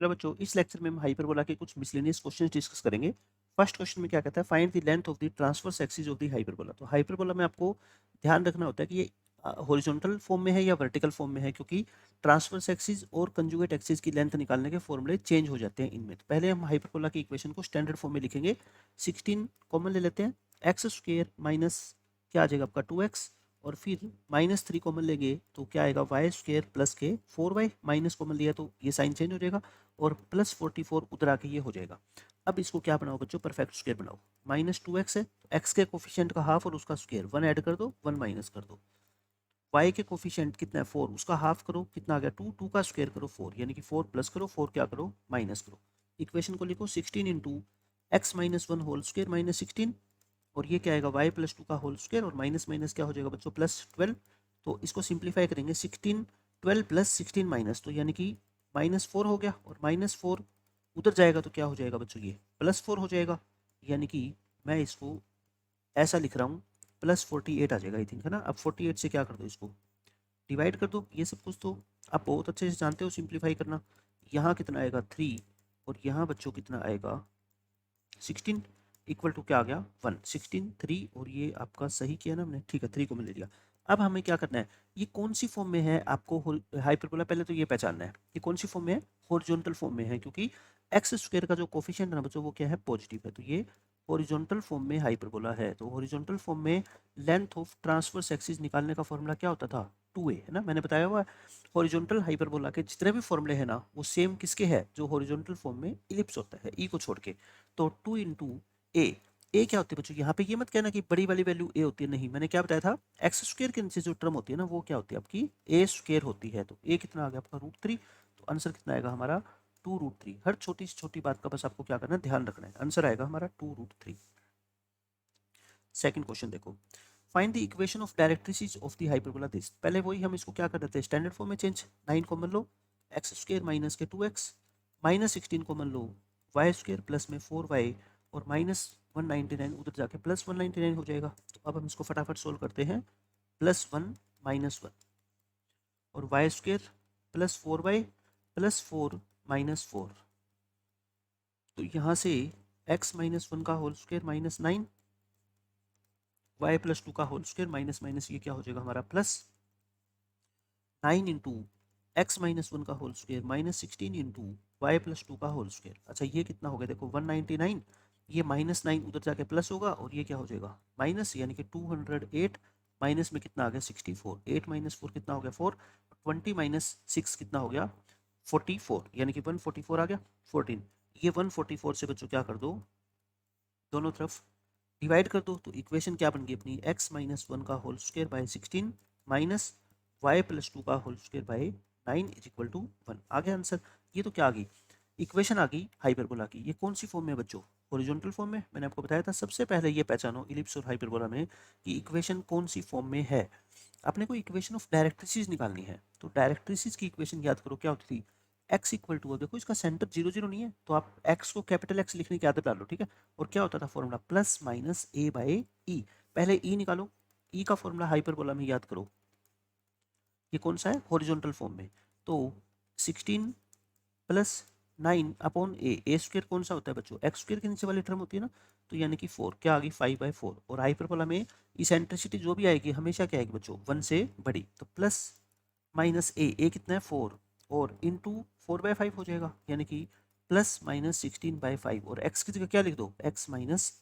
Hello बच्चों, इस lecture में हम हाइपरबोला के कुछ मिसलेनियस क्वेश्चंस डिस्कस करेंगे। फर्स्ट क्वेश्चन में क्या कहता है, find the length of the transverse axis of the hyperbola. तो हाइपरबोला में आपको ध्यान रखना होता है कि ये हॉरिजॉन्टल फॉर्म में है या वर्टिकल फॉर्म में है, क्योंकि ट्रांसवर्स एक्सिस और कंजुगेट एक्सिस की लेंथ निकालने के फॉर्मूले चेंज हो जाते हैं इनमें। तो पहले हम हाइपरबोला की इक्वेशन को स्टैंडर्ड फॉर्म में लिखेंगे। 16 कॉमन ले लेते हैं, एक्स स्क्वायर माइनस क्या आ जाएगा आपका 2x, और फिर -3 कॉमन लेंगे तो क्या आएगा वाई स्क्वायर प्लस के 4y, माइनस कॉमन लिया तो ये साइन चेंज हो जाएगा और प्लस 44 उधर आके ये हो जाएगा। अब इसको क्या बनाओ बच्चों, परफेक्ट स्क्वायर बनाओ। -2x है तो x के कोफिशिएंट का हाफ और उसका स्क्वायर 1 ऐड कर दो, 1 माइनस कर दो। y के कोफिशिएंट कितना है 4, उसका हाफ करो, कितना आ गया 2, 2 का स्क्वायर करो 4, यानी कि 4 प्लस करो 4 क्या करो माइनस करो। इक्वेशन को लिखो 16 into x minus 1 whole square minus 16, और ये क्या आएगा y प्लस 2 का होल स्क्वायर, और माइनस माइनस क्या हो जाएगा बच्चों प्लस 12। तो इसको सिंप्लीफाई करेंगे 16 12 प्लस 16 माइनस, तो यानी कि -4 हो गया, और -4 उधर जाएगा तो क्या हो जाएगा बच्चों ये +4 हो जाएगा। यानी कि मैं इसको ऐसा लिख रहा हूँ +48 आ जाएगा आई थिंक, है ना। अब 48 से क्या कर दो, इसको डिवाइड कर दो। ये सब कुछ तो आप बहुत अच्छे से जानते हो सिंप्लीफाई करना। यहाँ कितना आएगा 3, और यहाँ बच्चों कितना आएगा 16, इक्वल टू क्या आ गया 1, 16 3, और ये आपका सही किया ना हमने, ठीक है 3 को मैं ले लिया। अब हमें क्या करना है, ये कौन सी फॉर्म में है आपको हाइपरबोला, पहले तो ये पहचानना है ये कौन सी फॉर्म में है, हॉरिजॉन्टल फॉर्म में है, क्योंकि एक्स स्क्वायर का जो कोफिशिएंट है ना बच्चों वो क्या है पॉजिटिव है, तो ये हॉरिजॉन्टल फॉर्म में हाइपरबोला है। तो हॉरिजॉन्टल फॉर्म में लेंथ ऑफ ट्रांसवर्स एक्सिस निकालने का फॉर्मूला क्या होता था 2a, है ना, मैंने बताया हुआ। हॉरिजॉन्टल हाइपरबोला के जितने भी फॉर्मूले हैं ना वो सेम किसके है, जो हॉरिजॉन्टल फॉर्म में इलिप्स होता है ई को छोड़ के। तो 2 इंटू ए क्या होती है बच्चों, यहाँ पे ये मत कहना कि बड़ी वाली वैल्यू ए होती है, नहीं, मैंने क्या बताया था एक्स स्क्वायर के नीचे जो टर्म होती है ना वो क्या होती है आपकी ए स्क्वायर होती है। तो ए कितना आ गया आपका √3, तो आंसर कितना आएगा हमारा 2√3। हर छोटी से छोटी बात का बस आपको क्या करना है, ध्यान रखना है, आंसर आएगा हमारा 2√3। सेकंड क्वेश्चन देखो, find the equation of directrices of the hyperbola this. पहले वही हम इसको क्या कर देते हैं स्टैंडर्ड फॉर्म में चेंज, 9 कॉमन लो, एक्स स्क्वायर माइनस के 2x, -16 कॉमन लो, वाई स्क्वायर प्लस में 4y, और -199 उधर जाके +199 हो जाएगा। तो अब हम इसको फटाफट सोल्व करते हैं, +1 -1, और Y square plus 4y plus 4 -4, तो यहाँ से x -1 का होल स्क्वायर -9, y प्लस 2 का होल स्क्वायर माइनस माइनस ये क्या हो जाएगा हमारा प्लस 9 इंटू एक्स -1 का whole square -16 into y plus 2 का होल स्क्वायर। अच्छा ये कितना हो गया देखो 199, ये -9 उधर जाके प्लस होगा, और ये क्या हो जाएगा माइनस, यानी कि 208, माइनस में कितना आ गया 64, 8 - 4 कितना हो गया 4, 20 - 6 कितना हो गया 44, यानी कि 144 आ गया 14। ये 144 से बच्चों क्या कर दो, दोनों तरफ डिवाइड कर दो, तो इक्वेशन क्या बन गई अपनी x -1 का whole square by 16 minus y plus 2 का whole square by 9 is equal to 1। आ गया आंसर। ये तो क्या आ गई, इक्वेशन आ गई हाइपरबोला की। ये कौन सी फॉर्म में बच्चों, हॉरिजॉन्टल फॉर्म में। मैंने आपको बताया था सबसे पहले ये पहचानो इलिप्स और हाइपरबोला में कि इक्वेशन कौन सी फॉर्म में है। अपने को इक्वेशन ऑफ डायरेक्ट्रिसिस निकालनी है, तो डायरेक्ट्रिसिस की इक्वेशन याद करो क्या होती थी, x इक्वल टू, देखो इसका सेंटर 0 0 नहीं है तो आप x को कैपिटल X लिखने की आदत डालो, ठीक है। और क्या होता था formula plus minus a by E, पहले e निकालो, e का फॉर्मूला हाइपरबोला में याद करो, ये कौन सा है हॉरिजॉन्टल फॉर्म में। तो 16 प्लस 9 अपॉन ए स्क्वायर कौन सा होता है बच्चों, एक्स स्क्वायर के नीचे वाली टर्म होती है ना, तो यानी कि 4 क्या आ गई 5/4, और हाइपरबोला में इसेंट्रिसिटी जो भी आएगी हमेशा क्या आएगी बच्चों 1 से बड़ी, तो प्लस माइनस ए कितना है 4, और इंटू 4/5 हो जाएगा, यानी कि +-16/5, और x की जगह क्या लिख दो x-1,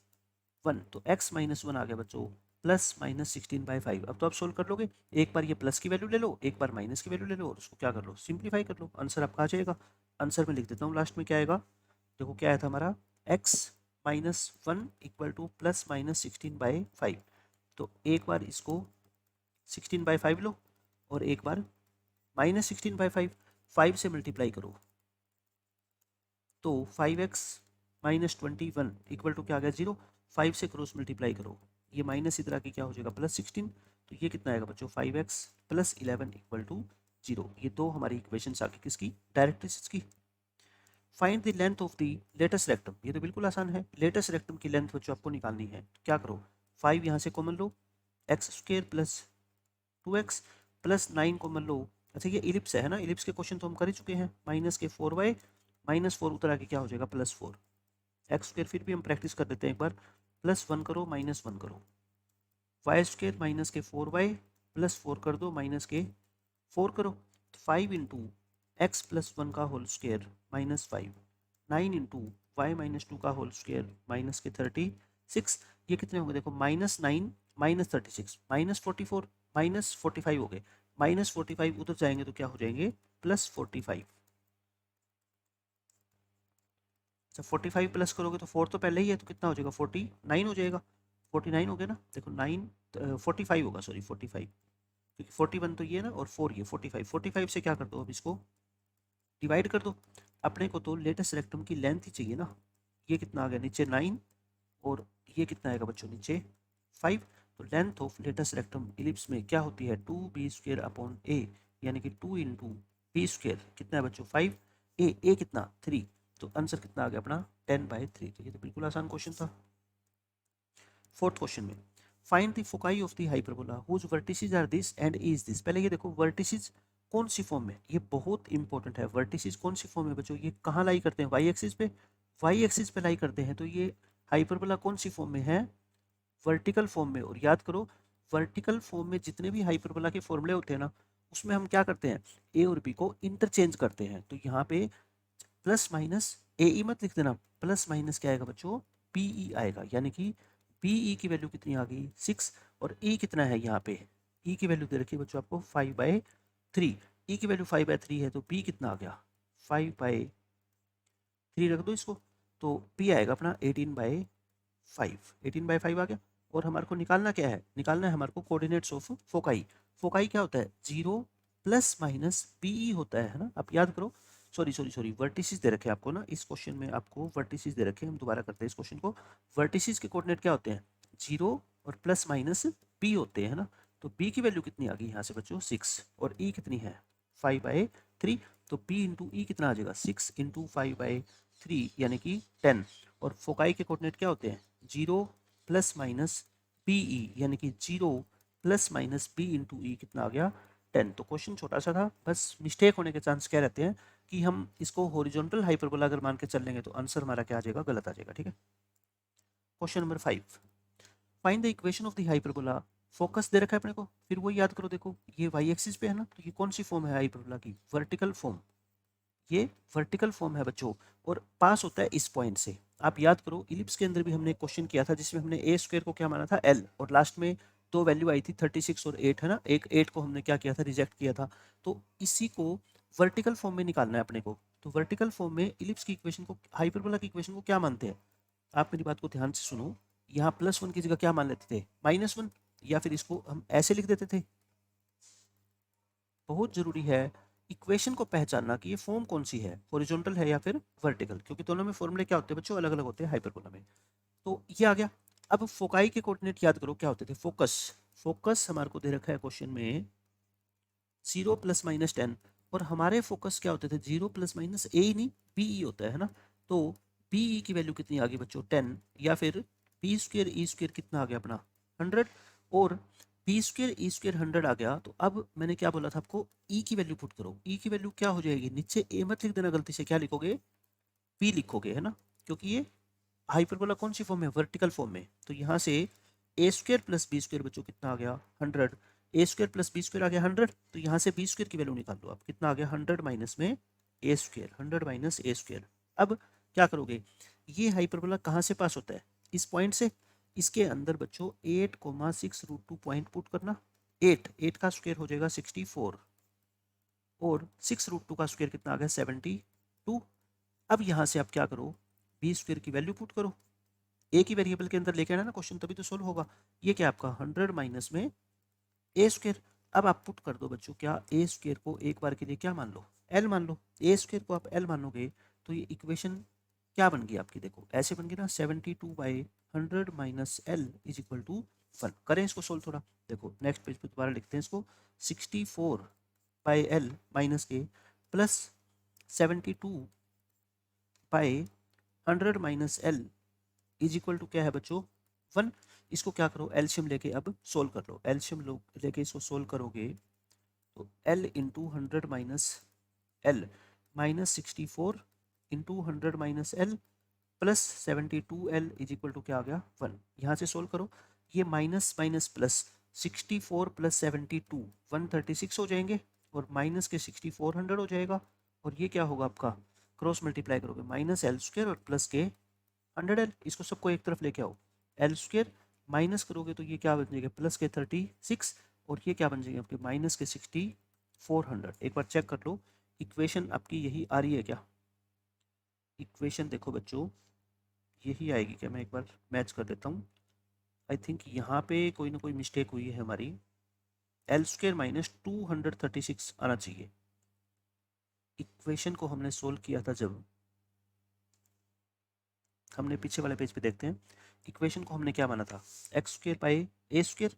तो x-1 आ गया बच्चों +-16/5। अब तो आप सोल्व कर लोगे, एक बार ये प्लस की वैल्यू ले लो, एक बार माइनस की वैल्यू ले लो, और उसको क्या कर लो सिंप्लीफाई कर लो, आंसर आपका आ जाएगा। आंसर में लिख देता हूँ लास्ट में क्या आएगा, देखो क्या आया था हमारा x-1 इक्वल टू +-16/5। तो एक बार इसको 16/5 लो, और एक बार -16/5, 5 से मल्टीप्लाई करो, तो 5x -21 इक्वल टू क्या आ गया 0, 5 से क्रॉस मल्टीप्लाई करो, ये माइनस इधर आके क्या हो जाएगा +16, तो ये कितना आएगा बच्चों 5x + 11 इक्वल टू 0। ये दो हमारी इक्वेशन आ गई किसकी, डायरेक्ट्रिक्स की। Find the length of the latus rectum, ये तो बिल्कुल आसान है, लेटेस्ट रेक्टम की लेंथ बच्चों आपको निकालनी है, तो क्या करो 5 यहाँ से कॉमन लो, X square plus 2x plus 9 common लो। अच्छा ये इलिप्स है ना, इलिप्स के क्वेश्चन तो हम कर ही चुके हैं, -4y -4 उतर आके क्या हो जाएगा +4। एक्स स्क्वायर फिर भी हम प्रैक्टिस कर देते हैं एक बार, +1 करो -1 करो, वाई स्क्वायर माइनस के 4y +4 कर दो -4 करो, 5 इंटू एक्स प्लस 1 का होल स्क्वायर -5, 9 इंटू वाई -2 का होल स्क्वायर -36। ये कितने होंगे देखो, -9 -36 -44 -45 हो गए, -45 उधर जाएंगे तो क्या हो जाएंगे +45। अच्छा 45 प्लस करोगे तो 4 तो पहले ही है तो कितना हो जाएगा 49 हो जाएगा, 49 हो गया ना, देखो 45 होगा, सॉरी 45, क्योंकि 41 तो ये ना और 4 ये 45 से क्या कर दो अब इसको डिवाइड कर दो। अपने को तो लेटेस्ट रेक्टम की लेंथ ही चाहिए ना, ये कितना आ गया नीचे 9 और ये कितना आएगा बच्चों नीचे 5। तो length of latus rectum ellipse में क्या होती है 2b² अपॉन ए, यानी कि 2 इंटू b² कितना है बच्चों 5, ए कितना 3, तो आंसर कितना आ गया अपना 10/3। तो ये तो बिल्कुल आसान क्वेश्चन था। फोर्थ क्वेश्चन में find the foci of the hyperbola whose vertices are this and is this. पहले ये देखो वर्टिसेस कौन सी फॉर्म में, ये बहुत इंपॉर्टेंट है, वर्टिसेस कौन सी फॉर्म में बच्चों, ये कहाँ लाई करते हैं वाई एक्सिस पे, वाई एक्सिस पे लाई करते हैं, तो ये हाइपरबोला कौन सी फॉर्म में है वर्टिकल फॉर्म में। और याद करो वर्टिकल फॉर्म में जितने भी हाइपरबोला के फॉर्मूले होते हैं ना, उसमें हम क्या करते हैं ए और बी को इंटरचेंज करते हैं। तो यहाँ पे प्लस माइनस ए ई मत लिख देना, प्लस माइनस क्या आएगा बच्चों पी ई आएगा, यानी कि पी ई की वैल्यू कितनी आ गई 6 और ई कितना है यहाँ पे, ई की वैल्यू दे रखी है बच्चों आपको 5/3, ई की वैल्यू 5/3 है तो पी कितना आ गया 5/3 रख दो इसको, तो पी आएगा अपना 18/5, 18/5 आ गया। और हमारे को निकालना क्या है, निकालना है हमारे को कोऑर्डिनेट्स ऑफ फोकाई। फोकाई क्या होता है 0 प्लस माइनस पीई होता है ना, आप याद करो, सॉरी वर्टिसेस दे रखे हैं आपको ना, इस क्वेश्चन में आपको वर्टिसेस दे रखे हैं, हम दोबारा करते हैं इस क्वेश्चन को। वर्टिसेस के कोऑर्डिनेट क्या होते हैं 0 और प्लस माइनस पी होते हैं ना, तो बी की वैल्यू कितनी आ गई यहाँ से बच्चों 6 और ई कितनी है 5/3, तो पी इंटू ई कितना आ जाएगा 6 इंटू 5/3 यानी कि 10। और फोकाई के कोऑर्डिनेट क्या होते हैं 0 प्लस माइनस पी ई, यानी कि 0 प्लस माइनस पी इंटू ई कितना आ गया 10। तो क्वेश्चन छोटा सा था, बस मिस्टेक होने के चांस क्या रहते हैं कि हम इसको हॉरिजॉन्टल हाइपरबोला अगर मान के चल लेंगे तो आंसर हमारा क्या आ जाएगा गलत आ जाएगा, ठीक है। Question number 5 find the equation of the hyperbola. Focus दे रखा है अपने को, फिर वो याद करो, देखो ये वाई एक्सिस पे है ना, तो ये कौन सी फॉर्म है हाइपरबोला की वर्टिकल फॉर्म, ये वर्टिकल फॉर्म है बच्चों और पास होता है इस पॉइंट से। आप याद करो इलिप्स के अंदर भी हमने एक क्वेश्चन किया था जिसमें हमने ए स्क्वायर को क्या माना था एल और लास्ट में दो वैल्यू आई थी 36 और 8 है ना, एक 8 को हमने क्या किया था रिजेक्ट किया था। तो इसी को वर्टिकल फॉर्म में निकालना है अपने को। तो वर्टिकल फॉर्म में इलिप्स की इक्वेशन को हाइपरबोला की इक्वेशन को क्या मानते हैं, आप मेरी बात को ध्यान से सुनो, यहाँ +1 की जगह क्या मान लेते थे -1, या फिर इसको हम ऐसे लिख देते थे। बहुत जरूरी है इक्वेशन को पहचानना कि ये फॉर्म कौन सी है हॉरिजॉन्टल है या फिर वर्टिकल, क्योंकि दोनों में फॉर्मूले क्या होते हैं बच्चों अलग अलग होते हैं हाइपरबोला में। तो ये आ गया। अब फोकाई के कोऑर्डिनेट याद करो क्या होते थे, फोकस, फोकस हमारे को दे रखा है क्वेश्चन में 0 + -10 और हमारे फोकस क्या होते थे 0 ± ए ही नहीं बी होता है ना, तो बी की वैल्यू कितनी आ गई बच्चों 10, या फिर b² e² कितना आ गया अपना 100 और b² e² 100 आ गया। तो अब मैंने क्या बोला था आपको e की वैल्यू पुट करो, e की वैल्यू क्या हो जाएगी, नीचे a मत लिख देना गलती से, क्या लिखोगे p लिखोगे है ना, क्योंकि ये हाइपरबोला कौन सी फॉर्म है वर्टिकल फॉर्म में। तो यहाँ से a² + b² बच्चों कितना आ गया 100, a² + b² आ गया 100, तो यहाँ से b² की वैल्यू निकाल दो आप, कितना आ गया 100 माइनस में a², 100 माइनस a²। अब क्या करोगे, ये हाइपरबोला कहाँ से पास होता है इस पॉइंट से, इसके अंदर बच्चों 8,6√2 पॉइंट पुट करना, 8 का स्क्वायर हो जाएगा 64 और 6√2 का स्क्वायर कितना आ गया 72। अब यहाँ से आप क्या करो b² की वैल्यू पुट करो, ए की वेरिएबल के अंदर लेके आना ना क्वेश्चन, तभी तो सोल्व होगा। ये क्या आपका 100 माइनस में a²। अब आप पुट कर दो बच्चों क्या a² को एक बार के लिए क्या मान लो l मान लो, a² को आप l मानोगे तो ये इक्वेशन क्या बन गई आपकी, देखो ऐसे बन गई ना 72/100 minus l is equal to 1। करें इसको सोल्व थोड़ा, देखो नेक्स्ट पेज पे दोबारा लिखते हैं इसको 64/l माइनस के plus 72/100 minus l is equal to क्या है बच्चों 1। इसको क्या करो एलशियम लेके अब सोल्व कर लो, एलशियम लेके इसको सोल्व करोगे तो l into 100 minus l -64 into 100 minus l plus 72L is equal to क्या आ गया 1। यहाँ से सोल्व करो, ये माइनस माइनस प्लस 64 प्लस 72 136 हो जाएंगे, और माइनस के 64 100 हो जाएगा, और ये क्या होगा आपका, क्रॉस मल्टीप्लाई करोगे माइनस एल स्क्वायर और प्लस के 100L, इसको सबको एक तरफ लेके आओ, एल स्क्वायर माइनस करोगे तो ये क्या बन जाएगा प्लस के 36, और ये क्या बन जाएंगे आपके माइनस के 6400। एक बार चेक कर लो इक्वेशन आपकी यही आ रही है क्या, इक्वेशन देखो बच्चों यही आएगी क्या, मैं एक बार मैच कर देता हूँ। आई थिंक यहाँ पे कोई ना कोई मिस्टेक हुई है हमारी, एल स्क्वायर माइनस 236 आना चाहिए। इक्वेशन को हमने सोल्व किया था जब, हमने पीछे वाले पेज पे देखते हैं, इक्वेशन को हमने क्या माना था, x square by a square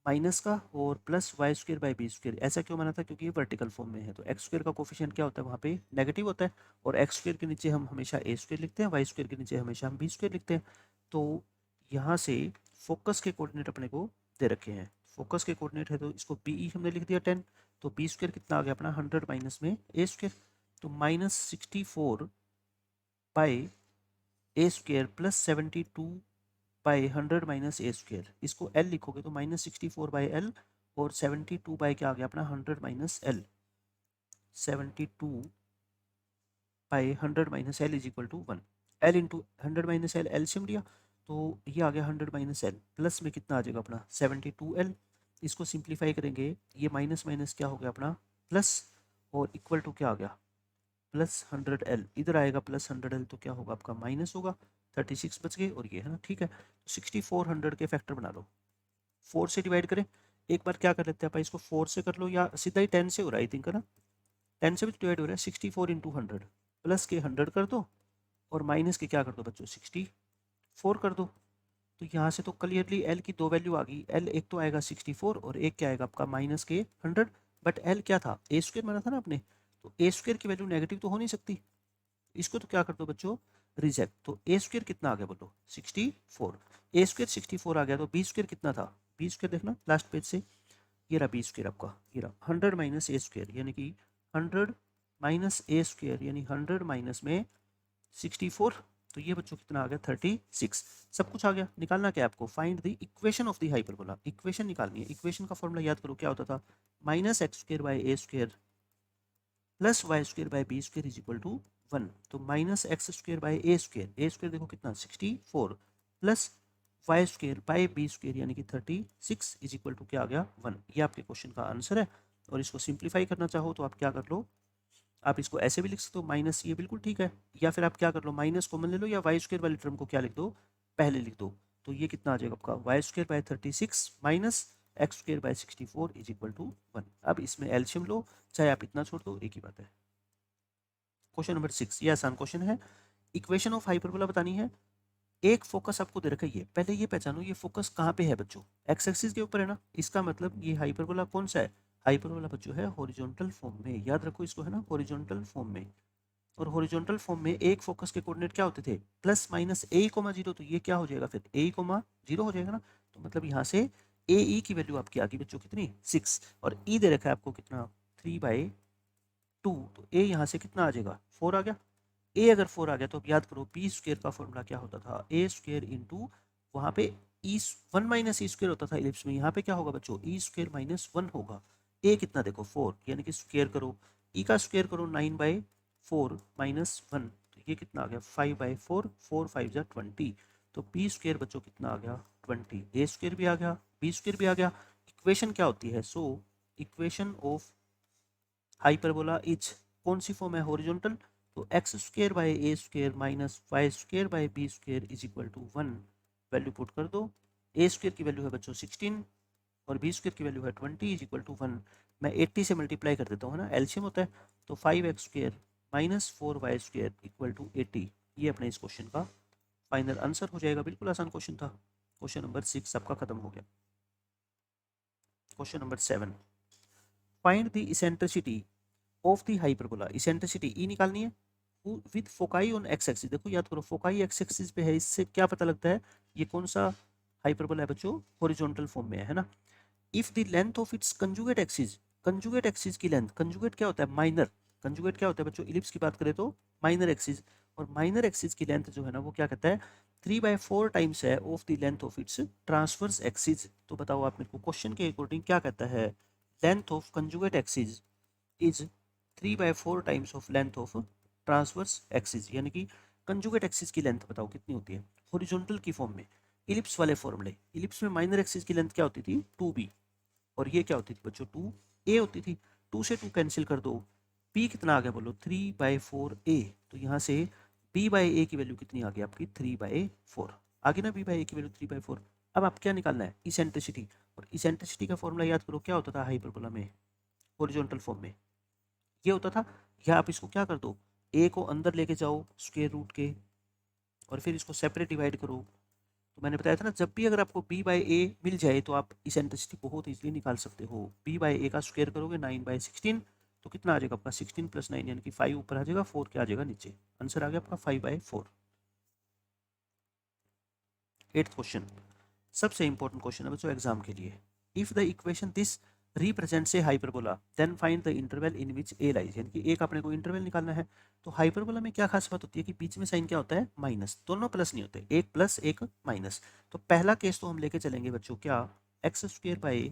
minus का और plus y square by b square. ऐसा क्यों माना था, क्योंकि ये वर्टिकल फॉर्म में है, तो एक्स स्क्वायर का कोफिशिएंट क्या होता है वहाँ पे नेगेटिव होता है, और एक्स स्क्वायर के नीचे हम हमेशा ए स्क्वायर लिखते हैं, वाई स्क्वायर के नीचे हमेशा हम बी स्क्वायर लिखते हैं। तो यहाँ से फोकस के कोऑर्डिनेट अपने को दे रखे हैं, फोकस के कोऑर्डिनेट है तो इसको बी ई हमने लिख दिया 10, तो बी स्क्वायर कितना आ गया अपना 100 माइनस में ए स्क्वायर, तो minus 64 by a square plus 72 by 100 minus A square, इसको एल लिखोगे तो माइनस 64 बाई एल, और 72 बाई क्या आ गया अपना 100 minus l, 72 by 100 minus l is equal to 1, l into 100 minus l LCM लिया, तो ये आ गया 100 माइनस एल, प्लस में कितना आ जाएगा अपना 72L, इसको सिंप्लीफाई करेंगे, ये माइनस माइनस क्या हो गया अपना प्लस, और इक्वल टू क्या आ गया प्लस 100L, इधर आएगा प्लस 100L तो क्या होगा आपका माइनस होगा, 36 बच गए, और ये है ना, ठीक है। तो 6400 के फैक्टर बना लो, 4 से डिवाइड करें, एक बार क्या कर लेते हैं अपन इसको 4 से कर लो, या सीधा ही 10 से हो रहा है आई थिंक, है ना, 10 से भी डिवाइड हो रहा है, 64 इंटू 100 प्लस के 100 कर दो, और माइनस के क्या कर दो बच्चों 64 कर दो, तो यहाँ से तो क्लियरली एल की दो वैल्यू आ गई, एल एक तो आएगा 64 और एक क्या आएगा आपका माइनस के 100, बट एल क्या था ए स्क्वायर माना था ना आपने, तो ए स्क्वायर की वैल्यू नेगेटिव तो हो नहीं सकती, इसको तो क्या कर दो बच्चों रिजेक्ट, तो ए स्क्वायर कितना आ गया बोलो 64, ए स्क्वायर 64 आ गया, तो बी स्क्वायर कितना था, बी स्क्वायर देखना लास्ट पेज से, ये रहा बी स्क्वायर आपका, ये रहा 100 माइनस ए स्क्वायर, यानी कि 100 माइनस ए स्क्वायर यानी 100 माइनस में 64, तो ये बच्चों कितना आ गया 36, सब कुछ आ गया। निकालना क्या है आपको, find the equation of the hyperbola, equation निकालनी है। इक्वेशन का फॉर्मूला याद करो क्या होता था, minus x square by a square plus y square by b square is equal to 1, तो minus x square by a square देखो कितना 64 plus y square by b square यानी कि 36 इज इक्वल टू क्या आ गया 1, ये आपके क्वेश्चन का आंसर है। और इसको सिंप्लीफाई करना चाहो तो आप क्या कर लो, आप इसको ऐसे भी लिख सकते हो माइनस, ये बिल्कुल ठीक है, या फिर आप क्या कर लो माइनस कॉमन ले लो, या वाई स्क्वायर वाली टर्म को क्या लिख दो पहले लिख दो, तो ये कितना आ जाएगा आपका y square by 36 minus x square by 64 is equal to 1। अब इसमें एलसीएम लो, चाहे आप इतना छोड़ दो एक ही बात है। क्वेश्चन नंबर 6, ये आसान क्वेश्चन है, इक्वेशन ऑफ हाइपरबोला बतानी है। एक फोकस आपको दे रखा है, पहले ये पहचानो ये फोकस कहाँ पे है बच्चों, एक्स एक्सिस के ऊपर है ना, इसका मतलब ये हाइपरबोला कौन सा है, हाइपरबोला बच्चों है हॉरिजॉन्टल फॉर्म में, याद रखो इसको, है ना हॉरिजॉन्टल फॉर्म में। और हॉरिजॉन्टल फॉर्म में एक फोकस के कोऑर्डिनेट क्या होते थे प्लस माइनस ए कोमा जीरो, तो ये क्या हो जाएगा फिर ए कोमा जीरो हो जाएगा ना, तो मतलब यहाँ से ए ई की वैल्यू आपकी आ गई बच्चों कितनी 6, और ई दे रखा है आपको कितना 3/2, तो ए यहाँ से कितना आ जाएगा 4 आ गया, ए अगर 4 आ गया तो अब याद करो बी स्क्वायर का फॉर्मूला क्या होता था ए स्क्वायर इंटू वहाँ पे ई 1 माइनस ई स्क्वायर होता था इलिप्स में, यहाँ पे क्या होगा बच्चों ई स्क्वायर माइनस 1 होगा, ए कितना देखो 4 यानी कि स्क्वायर करो, ई का स्क्वायर करो 9/4 माइनस 1, तो ये कितना आ गया 5/4, 4 5 जा 20, तो बी स्क्वायर बच्चों कितना आ गया 20, ए स्क्वायर भी आ गया बी स्क्वायर भी आ गया। इक्वेशन क्या होती है, so equation of hyperbola is कौन सी फॉर्म है हॉरिजॉन्टल, तो x square by a square minus y square by b square is equal to 1, value put कर दो, ए स्क्वायर की वैल्यू है बच्चों 16 और बी स्क्वायर की वैल्यू है 20 इज इक्वल टू 1, मैं 80 से मल्टीप्लाई कर देता हूँ है ना, एलसीएम होता है, तो 5x square minus 4y square equal to 80, ये अपने इस क्वेश्चन का फाइनल आंसर हो जाएगा। बिल्कुल आसान क्वेश्चन था। क्वेश्चन नंबर 6 आपका खत्म हो गया। Question number 7, find the eccentricity of the hyperbola, eccentricity e निकालनी है with foci on x axis, देखो याद करो फोकाई एक्स एक्सिस पे है, इससे क्या पता लगता है ये कौन सा हाइपरबोला है बच्चों, हॉरिजॉन्टल फॉर्म में है ना। If the length of its conjugate axis की लेंथ, कंजुगेट क्या होता है माइनर, कंजुगेट क्या होता है बच्चों, इलिप्स की बात करें तो माइनर एक्सिस, और माइनर एक्सिस की लेंथ जो है ना वो क्या कहता है 3/4 टाइम्स है of the length of its transverse axis. तो बताओ आप मेरे को क्वेश्चन के अकॉर्डिंग क्या कहता है, length of conjugate axis is 3/4 times of length of transverse axis, यानी कि कंजुगेट एक्सिस की लेंथ बताओ कितनी होती है हॉरिजॉन्टल की फॉर्म में, इलिप्स वाले फॉर्मूले। इलिप्स में माइनर एक्सिस की लेंथ क्या होती थी 2b, और ये क्या होती थी बच्चों 2a होती थी। 2 से 2 कैंसिल कर दो, p कितना आ गया बोलो 3/4a, तो यहाँ से b/a की वैल्यू कितनी आ गई आपकी 3/4, आगे ना b/a की वैल्यू 3/4। अब आप क्या निकालना है, इसेंट्रिसिटी, और इसेंट्रिसिटी का फॉर्मूला याद करो क्या होता था हाइपरबोला में, हॉरिजॉन्टल फॉर्म में ये होता था, या आप इसको क्या कर दो, a को अंदर लेके जाओ स्क्वायर रूट के, और फिर इसको सेपरेट डिवाइड करो। तो मैंने बताया था ना जब भी अगर आपको b/a मिल जाए तो आप इसेंट्रिसिटी बहुत इजीली निकाल सकते हो। b/a का स्क्वायर करोगे 9/16, तो कितना आ जाएगा आपका 16 + 9 यानी कि 5 ऊपर आ जाएगा, 4 क्या आ जाएगा नीचे, आंसर आ गया आपका 5/4। 8th क्वेश्चन सबसे इंपॉर्टेंट क्वेश्चन है बच्चों एग्जाम के लिए। If the equation this represents a hyperbola then find the interval in which a lies, यानी कि एक अपने को इंटरवल निकालना है। तो हाइपरबोला में क्या खास बात होती है कि बीच में साइन क्या होता है माइनस, दोनों प्लस नहीं होते, एक प्लस एक माइनस। तो पहला केस तो हम लेके चलेंगे बच्चों क्या, x² /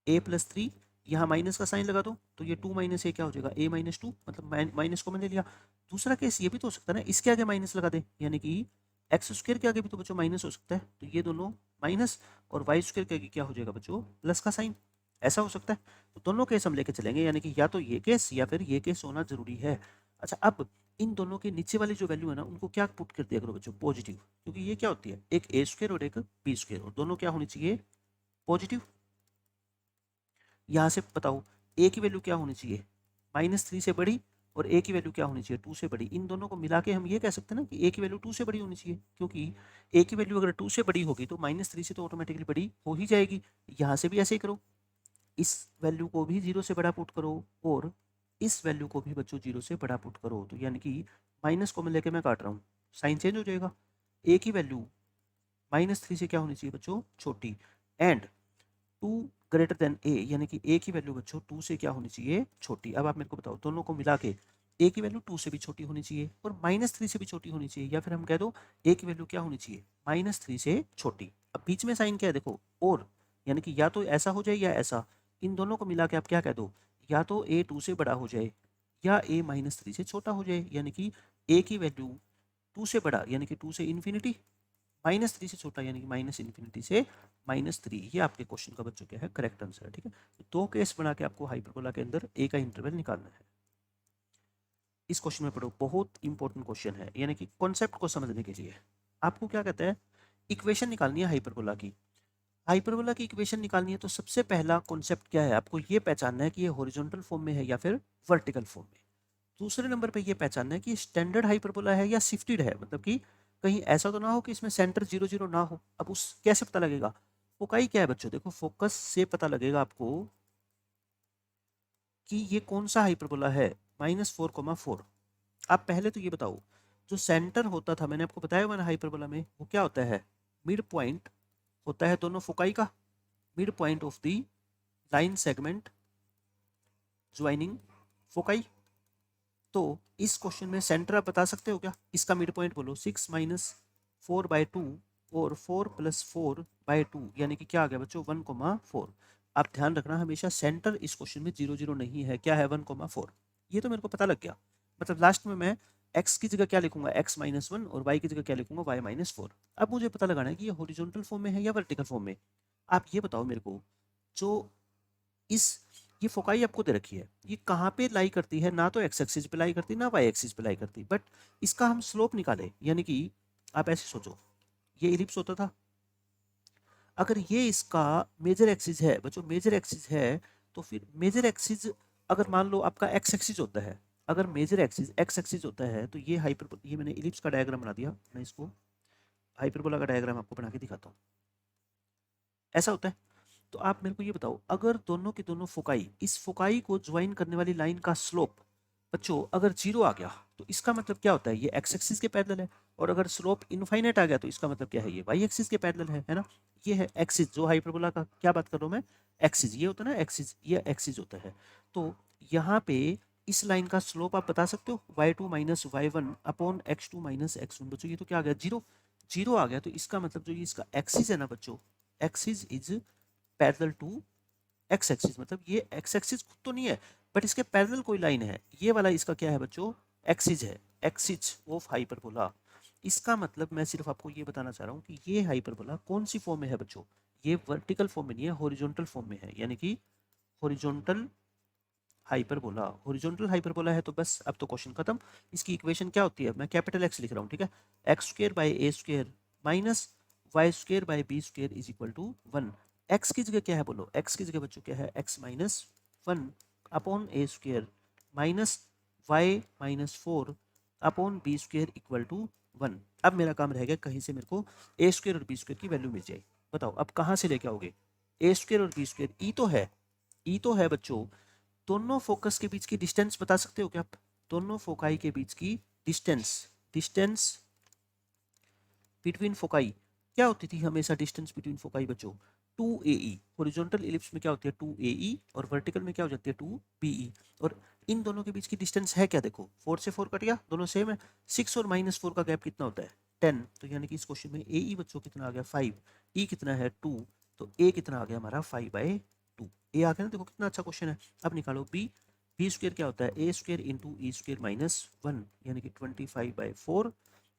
a+3, यहाँ माइनस का साइन लगा दो तो ये 2 - a क्या हो जाएगा a-2, मतलब माइनस को मैंने लिया। दूसरा केस ये भी तो हो सकता है ना, इसके आगे माइनस लगा दे, यानी कि x² के आगे भी तो बच्चों माइनस हो सकता है, तो ये दोनों माइनस, और y² के आगे क्या हो जाएगा बच्चों प्लस का साइन, ऐसा हो सकता है। तो दोनों केस हम लेके चलेंगे, यानी कि या तो ये केस या फिर ये केस होना जरूरी है। अच्छा अब इन दोनों के नीचे वाली जो वैल्यू है ना उनको क्या पुट कर दिया करो बच्चों पॉजिटिव, क्योंकि ये क्या होती है एक a² और एक b², और दोनों क्या होनी चाहिए पॉजिटिव। यहाँ से बताओ a की वैल्यू क्या होनी चाहिए -3 से बड़ी, और a की वैल्यू क्या होनी चाहिए 2 से बड़ी। इन दोनों को मिला के हम ये कह सकते हैं ना कि a की वैल्यू 2 से बड़ी होनी चाहिए, क्योंकि a की वैल्यू अगर 2 से बड़ी होगी तो -3 से तो ऑटोमेटिकली बड़ी हो ही जाएगी। यहाँ से भी ऐसे ही करो, इस वैल्यू को भी 0 से बड़ा पुट करो, और इस वैल्यू को भी बच्चों 0 से बड़ा पुट करो, तो यानी कि माइनस को मैं लेके मैं काट रहा हूँ, साइन चेंज हो जाएगा। a की वैल्यू -3 से क्या होनी चाहिए बच्चों छोटी, एंड 2 ग्रेटर देन a, यानी कि a की वैल्यू बच्चों 2 से क्या होनी चाहिए छोटी। अब आप मेरे को बताओ दोनों को मिला के a की वैल्यू 2 से भी छोटी होनी चाहिए और -3 से भी छोटी होनी चाहिए, या फिर हम कह दो a की वैल्यू क्या होनी चाहिए -3 से छोटी। अब बीच में साइन क्या है देखो, और यानी कि या तो ऐसा हो जाए या ऐसा, इन दोनों को मिला के आप क्या कह दो, या तो a 2 से बड़ा हो जाए या a -3 से छोटा हो जाए, यानी कि a की वैल्यू 2 से बड़ा यानी कि 2 से इन्फिनिटी, -3 से छोटा यानी कि -∞ से -3। ये आपके क्वेश्चन का बच्चों क्या है करेक्ट आंसर है। ठीक है, तो दो केस बना के आपको हाइपरबोला के अंदर ए का इंटरवल निकालना है। इस क्वेश्चन में पढ़ो, बहुत इंपॉर्टेंट क्वेश्चन है, यानी कि कॉन्सेप्ट को समझने के लिए आपको क्या कहता है इक्वेशन निकालनी है हाइपरबोला की। हाइपरबोला की इक्वेशन निकालनी है तो सबसे पहला कॉन्सेप्ट क्या है, आपको ये पहचानना है कि ये हॉरिजॉन्टल फॉर्म में है या फिर वर्टिकल फॉर्म में। दूसरे नंबर पे ये पहचानना है कि स्टैंडर्ड हाइपरबोला है या शिफ्टेड है, मतलब कि कहीं ऐसा तो ना हो कि इसमें सेंटर 0 0 ना हो। अब उस कैसे पता लगेगा, फोकाई क्या है बच्चों, देखो फोकस से पता लगेगा आपको कि ये कौन सा हाइपरबोला है -4,4। आप पहले तो ये बताओ, जो सेंटर होता था मैंने आपको बताया हुआ ना हाइपरबोला में, वो क्या होता है मिड पॉइंट होता है दोनों फोकाई का, mid point of the line segment joining foci. तो इस क्वेश्चन में सेंटर आप बता सकते हो क्या, इसका मिड पॉइंट बोलो 6 - 4/2 और 4 + 4/2, यानी कि क्या आ गया बच्चों 1,4। आप ध्यान रखना हमेशा सेंटर इस क्वेश्चन में 0 0 नहीं है, क्या है 1,4। ये तो मेरे को पता लग गया, मतलब लास्ट में मैं x की जगह क्या लिखूंगा x-1 और y की जगह क्या लिखूंगा y-4। अब मुझे पता लगाना है कि ये हॉरिजॉन्टल फॉर्म में है या वर्टिकल फॉर्म में। आप ये बताओ मेरे को, जो इस ये फोकाई आपको दे रखी है ये कहाँ पे लाई करती है, ना तो एक्स एक्सिस पे लाई करती ना वाई एक्सिस पे लाई करती, बट इसका हम स्लोप निकाले, यानी कि आप ऐसे सोचो ये इलिप्स होता था, अगर ये इसका मेजर एक्सिस है बच्चों, मेजर एक्सिस है तो फिर मेजर एक्सिस अगर मान लो आपका एक्स एक्सिस होता है, अगर मेजर एक्सिस एक्स एक्सिस होता है तो ये हाइपर, ये मैंने इलिप्स का डायग्राम बना दिया, मैं इसको हाइपरबोला का डायग्राम आपको बना के दिखाता हूँ। ऐसा होता है, तो आप मेरे को ये बताओ अगर दोनों के दोनों फोकाई, इस फोकाई को ज्वाइन करने वाली लाइन का स्लोप बच्चों अगर 0 आ गया तो इसका मतलब क्या होता है ये एक्स एक्सिस के पैरेलल है, और अगर स्लोप इनफाइनाइट आ गया तो इसका मतलब क्या है ये वाई एक्सिस के पैरेलल है ना। ये है एक्सिस, जो हाइपरबोला का क्या बात कर रहा हूँ मैं, एक्सिस ये होता है ना, एक्सिस ये एक्सिस होता है। तो यहाँ पे इस लाइन का स्लोप आप बता सकते हो y2 minus y1 upon x2 minus x1। बच्चों ये तो क्या आ गया, जीरो, जीरो आ गया। तो इसका मतलब जो ये इसका एक्सिस है ना बच्चों, axis is parallel to x axis, मतलब ये एक्स एक्सिस खुद तो नहीं है बट इसके पैरेलल कोई लाइन है, ये वाला इसका क्या है बच्चों, एक्सिस है, एक्सिस ऑफ हाइपरबोला। इसका मतलब मैं सिर्फ आपको ये बताना चाह रहा हूँ कि ये हाइपरबोला कौन सी फॉर्म में है बच्चों, ये वर्टिकल फॉर्म में नहीं है, हॉरिजॉन्टल फॉर्म में है, यानी कि हॉरिजॉन्टल हाइपरबोला। हॉरिजॉन्टल हाइपरबोला है तो बस अब तो क्वेश्चन खत्म। इसकी इक्वेशन क्या होती है, मैं कैपिटल एक्स लिख रहा हूँ, ठीक है, x square by a square minus y square by b square is equal to 1। X की जगह क्या है बोलो, एक्स की जगह बच्चों क्या है, x minus 1 upon a square minus y minus 4 upon b square equal to 1। अब मेरा काम रह गया कहीं से मेरे को ए स्क्र और बी स्क्र की वैल्यू मिल जाए। बताओ अब कहाँ से लेके आओगे, ए स्क्र और बी स्क्र, ई तो है, ई तो है बच्चों। दोनों फोकस के बीच की डिस्टेंस बता सकते हो क्या आप, दोनों फोकाई के बीच की डिस्टेंस, डिस्टेंस बिटवीन फोकाई क्या होती थी हमेशा, डिस्टेंस बिटवीन फोकाई बच्चों 2AE। हॉरिजॉन्टल इलिप्स में क्या होती है 2AE और वर्टिकल में क्या हो जाती है 2BE। और इन दोनों के बीच की डिस्टेंस है क्या, देखो 4 से 4 कट गया, दोनों सेम है। 6 और -4 का गैप कितना होता है 10, तो यानी कि इस क्वेश्चन में AE बच्चों कितना आ गया 5, E कितना है 2, तो A कितना आ गया हमारा 5/2। ए आ गया ना, देखो कितना अच्छा क्वेश्चन है। अब निकालो बी, बी स्क्र क्या होता है ए स्क्र इंटू ई स्क्र माइनस 1 यानी कि 25/4।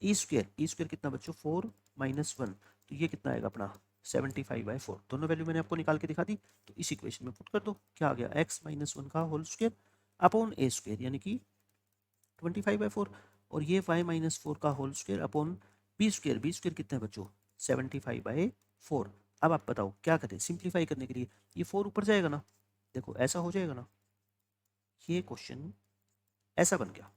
ई स्क्र कितना बच्चों 4 माइनस 1, तो ये कितना आएगा अपना 75/4। दोनों वैल्यू मैंने आपको निकाल के दिखा दी, तो इस इक्वेशन में पुट कर दो, क्या आ गया x माइनस 1 का whole square upon a square यानी कि 25/4, और ये y माइनस 4 का whole square upon b square कितना है बच्चों 75/4। अब आप बताओ क्या करें सिंप्लीफाई करने के लिए, ये 4 ऊपर जाएगा ना, देखो ऐसा हो जाएगा ना, ये क्वेश्चन ऐसा बन गया।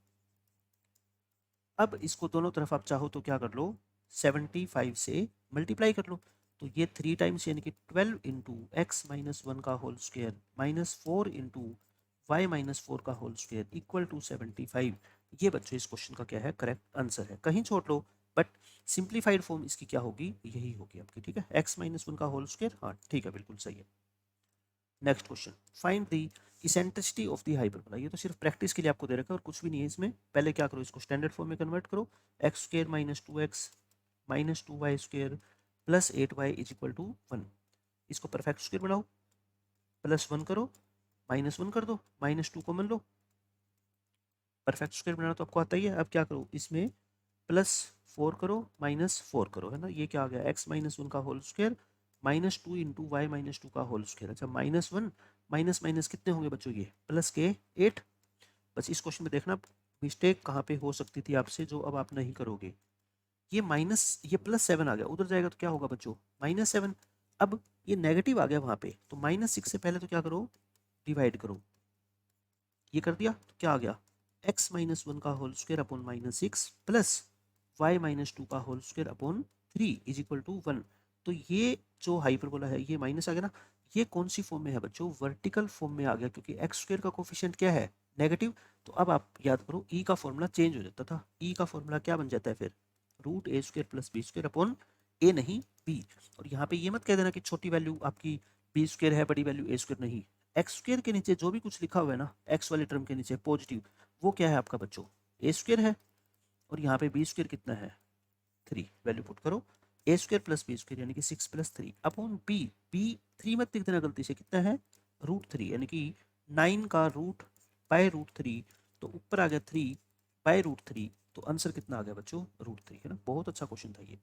अब इसको दोनों तरफ आप चाहो तो क्या कर लो 75 से मल्टीप्लाई कर लो, तो ये 3 टाइम्स यानी कि 12 इंटू एक्स माइनस 1 का whole square minus 4 into Y minus 4 का होल स्क्र इक्वल टू 75। ये बच्चों इस क्वेश्चन का क्या है करेक्ट आंसर है, कहीं छोड़ लो बट सिंप्लीफाइड फॉर्म इसकी क्या होगी, यही होगी आपकी, ठीक है, एक्स माइनस 1 का होल स्क्र, हाँ ठीक है बिल्कुल सही है। Next question, find the eccentricity of the hyperbola. ये तो सिर्फ प्रैक्टिस के लिए आपको दे रखा है और कुछ भी नहीं है इसमें। पहले क्या करो, इसको स्टैंडर्ड फॉर्म में कन्वर्ट करो, x square minus 2x minus 2y square plus 8y is equal to 1। इसको परफेक्ट स्क्वायर बनाओ, प्लस 1 करो, माइनस 1 कर दो, माइनस 2 कॉमन लो, परफेक्ट स्क्वायर बनाना तो आपको आता ही है। अब क्या करो, इसमें प्लस 4 करो माइनस 4 करो, है ना, ये क्या आ गया एक्स माइनस 1 का whole square minus 2 into Y minus 2 का होल स्क्वायर। अच्छा माइनस 1 माइनस माइनस कितने होंगे बच्चों, ये प्लस के 8। बस इस क्वेश्चन में देखना मिस्टेक कहाँ पे हो सकती थी आपसे जो अब आप नहीं करोगे, ये माइनस, ये +7 आ गया, उधर जाएगा तो क्या होगा बच्चों -7। अब ये नेगेटिव आ गया वहां पे, तो -6 से पहले तो क्या करो डिवाइड करो, ये कर दिया तो क्या आ गया x माइनस 1 का whole square upon -6 plus y minus 2 का whole square upon 3 is equal to 1। तो ये जो हाइपरबोला है ये माइनस आ गया ना, ये कौन सी फॉर्म में है बच्चों, वर्टिकल फॉर्म में आ गया, क्योंकि एक्स स्क्वायर का कोफिशिएंट क्या है नेगेटिव। तो अब आप याद करो ई का फॉर्मूला चेंज हो जाता था, ई का फॉर्मूला क्या बन जाता है फिर root a square plus b square upon a नहीं बी। और यहाँ पे ये मत कह देना कि छोटी वैल्यू आपकी बी स्क्वायर है बड़ी वैल्यू ए स्क्वायर नहीं, एक्स स्क्वायर के नीचे जो भी कुछ लिखा हुआ है ना एक्स वाले टर्म के नीचे पॉजिटिव, वो क्या है आपका बच्चों ए स्क्वायर है, और यहाँ पे बी स्क्वायर कितना है 3, वैल्यू पुट करो ए स्क्वायर प्लस बी स्क्वायर यानी कि 6 + 3 अपॉन बी, बी 3 मत लिख देना गलती से, कितना है √3 यानी कि 9 का रूट बाय √3, तो ऊपर आ गया 3 बाय √3, तो आंसर कितना आ गया बच्चों √3, है ना। बहुत अच्छा क्वेश्चन था ये।